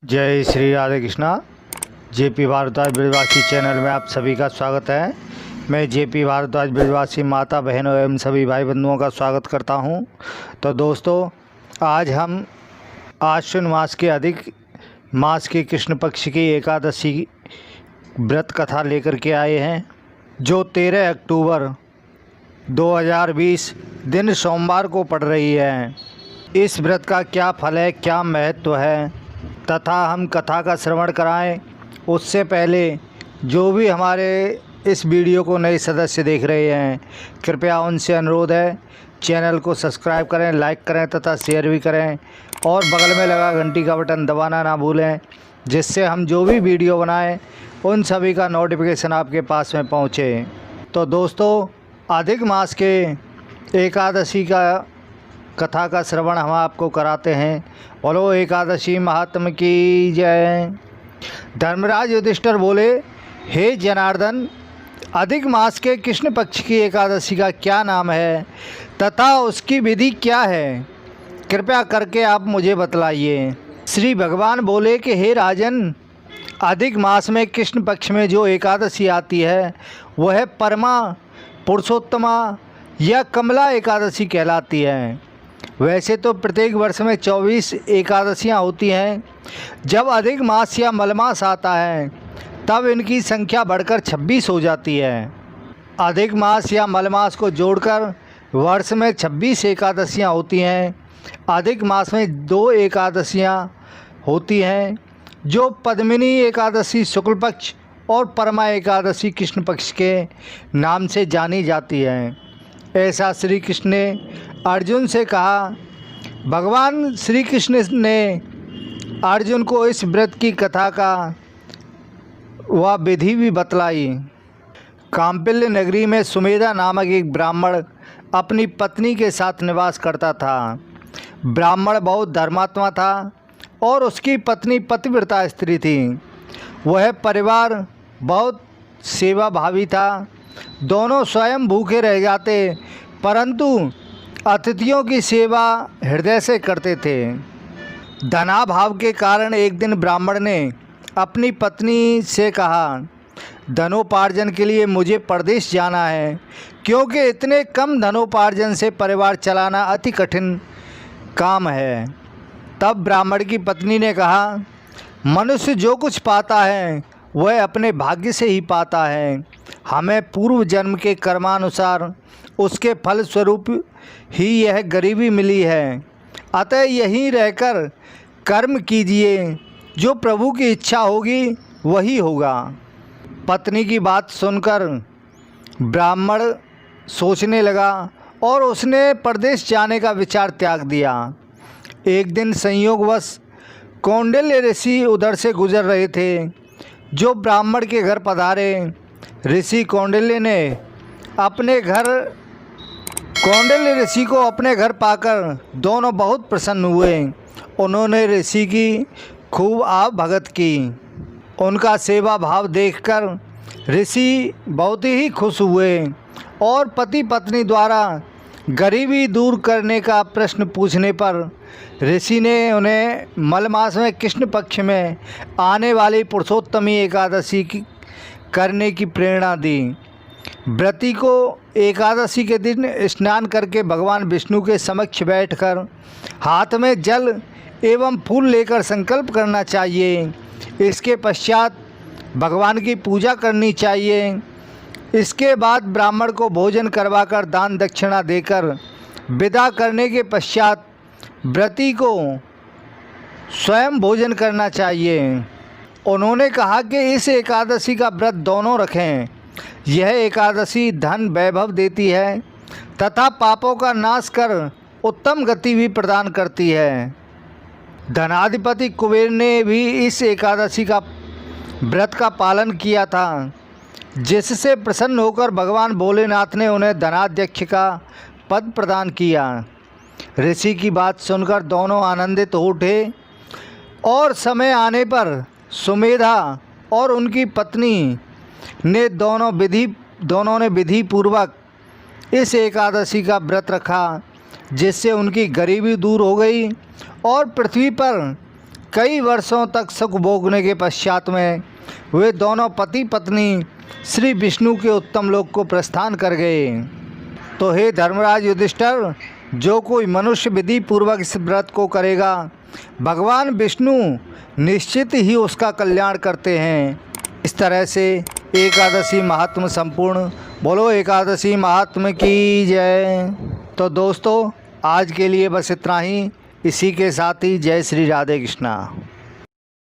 जय श्री राधे कृष्णा। जेपी भारद्वाज ब्रजवासी चैनल में आप सभी का स्वागत है। मैं जेपी भारद्वाज ब्रजवासी माता बहनों एवं सभी भाई बंधुओं का स्वागत करता हूं। तो दोस्तों, आज हम आश्विन मास के अधिक मास की कृष्ण पक्ष की एकादशी व्रत कथा लेकर के आए हैं, जो 13 अक्टूबर 2020 दिन सोमवार को पड़ रही है। इस व्रत का क्या फल है, क्या महत्व है तथा हम कथा का श्रवण कराएं उससे पहले जो भी हमारे इस वीडियो को नए सदस्य देख रहे हैं, कृपया उनसे अनुरोध है चैनल को सब्सक्राइब करें, लाइक करें तथा शेयर भी करें और बगल में लगा घंटी का बटन दबाना ना भूलें, जिससे हम जो भी वीडियो बनाएं उन सभी का नोटिफिकेशन आपके पास में पहुँचे। तो दोस्तों, अधिक मास के एकादशी का कथा का श्रवण हम आपको कराते हैं। बोलो एकादशी महात्म की जय। धर्मराज युधिष्ठिर बोले, हे जनार्दन, अधिक मास के कृष्ण पक्ष की एकादशी का क्या नाम है तथा उसकी विधि क्या है, कृपया करके आप मुझे बतलाइए। श्री भगवान बोले कि हे राजन, अधिक मास में कृष्ण पक्ष में जो एकादशी आती है वह परमा पुरुषोत्तमा या कमला एकादशी कहलाती है। वैसे तो प्रत्येक वर्ष में 24 एकादशियाँ होती हैं। जब अधिक मास या मलमास आता है तब इनकी संख्या बढ़कर 26 हो जाती है। अधिक मास या मलमास को जोड़कर वर्ष में 26 एकादशियाँ होती हैं। अधिक मास में 2 एकादशियाँ होती हैं, जो पद्मिनी एकादशी शुक्ल पक्ष और परमा एकादशी कृष्ण पक्ष के नाम से जानी जाती है। ऐसा श्री कृष्ण ने अर्जुन से कहा। भगवान श्री कृष्ण ने अर्जुन को इस व्रत की कथा का वह विधि भी बतलाई। काम्पिल्य नगरी में सुमेधा नामक एक ब्राह्मण अपनी पत्नी के साथ निवास करता था। ब्राह्मण बहुत धर्मात्मा था और उसकी पत्नी पतिव्रता स्त्री थी। वह परिवार बहुत सेवा भावी था। दोनों स्वयं भूखे रह जाते, परंतु अतिथियों की सेवा हृदय से करते थे। धनाभाव के कारण एक दिन ब्राह्मण ने अपनी पत्नी से कहा, धनोपार्जन के लिए मुझे परदेश जाना है, क्योंकि इतने कम धनोपार्जन से परिवार चलाना अति कठिन काम है। तब ब्राह्मण की पत्नी ने कहा, मनुष्य जो कुछ पाता है वह अपने भाग्य से ही पाता है। हमें पूर्व जन्म के कर्मानुसार उसके फल स्वरूप ही यह गरीबी मिली है। अतः यहीं रहकर कर्म कीजिए, जो प्रभु की इच्छा होगी वही होगा। पत्नी की बात सुनकर ब्राह्मण सोचने लगा और उसने परदेश जाने का विचार त्याग दिया। एक दिन संयोगवश कौंडिल्य ऋषि उधर से गुजर रहे थे, जो ब्राह्मण के घर पधारे। ऋषि कौंडिल्य ऋषि को अपने घर पाकर दोनों बहुत प्रसन्न हुए। उन्होंने ऋषि की खूब भगत की। उनका सेवा भाव देखकर ऋषि बहुत ही खुश हुए और पति पत्नी द्वारा गरीबी दूर करने का प्रश्न पूछने पर ऋषि ने उन्हें मलमास में कृष्ण पक्ष में आने वाली पुरुषोत्तमी एकादशी करने की प्रेरणा दी। व्रती को एकादशी के दिन स्नान करके भगवान विष्णु के समक्ष बैठकर हाथ में जल एवं फूल लेकर संकल्प करना चाहिए। इसके पश्चात भगवान की पूजा करनी चाहिए। इसके बाद ब्राह्मण को भोजन करवाकर दान दक्षिणा देकर विदा करने के पश्चात व्रती को स्वयं भोजन करना चाहिए। उन्होंने कहा कि इस एकादशी का व्रत दोनों रखें। यह एकादशी धन वैभव देती है तथा पापों का नाश कर उत्तम गति भी प्रदान करती है। धनाधिपति कुबेर ने भी इस एकादशी का व्रत का पालन किया था, जिससे प्रसन्न होकर भगवान भोलेनाथ ने उन्हें धनाध्यक्ष का पद प्रदान किया। ऋषि की बात सुनकर दोनों आनंदित हो उठे और समय आने पर सुमेधा और उनकी पत्नी ने दोनों ने विधि पूर्वक इस एकादशी का व्रत रखा, जिससे उनकी गरीबी दूर हो गई और पृथ्वी पर कई वर्षों तक सुख भोगने के पश्चात में वे दोनों पति पत्नी श्री विष्णु के उत्तम लोक को प्रस्थान कर गए। तो हे धर्मराज युधिष्ठिर, जो कोई मनुष्य विधि पूर्वक इस व्रत को करेगा, भगवान विष्णु निश्चित ही उसका कल्याण करते हैं। इस तरह से एकादशी महात्म संपूर्ण। बोलो एकादशी महात्म की जय। तो दोस्तों, आज के लिए बस इतना ही। इसी के साथ ही जय श्री राधे कृष्णा।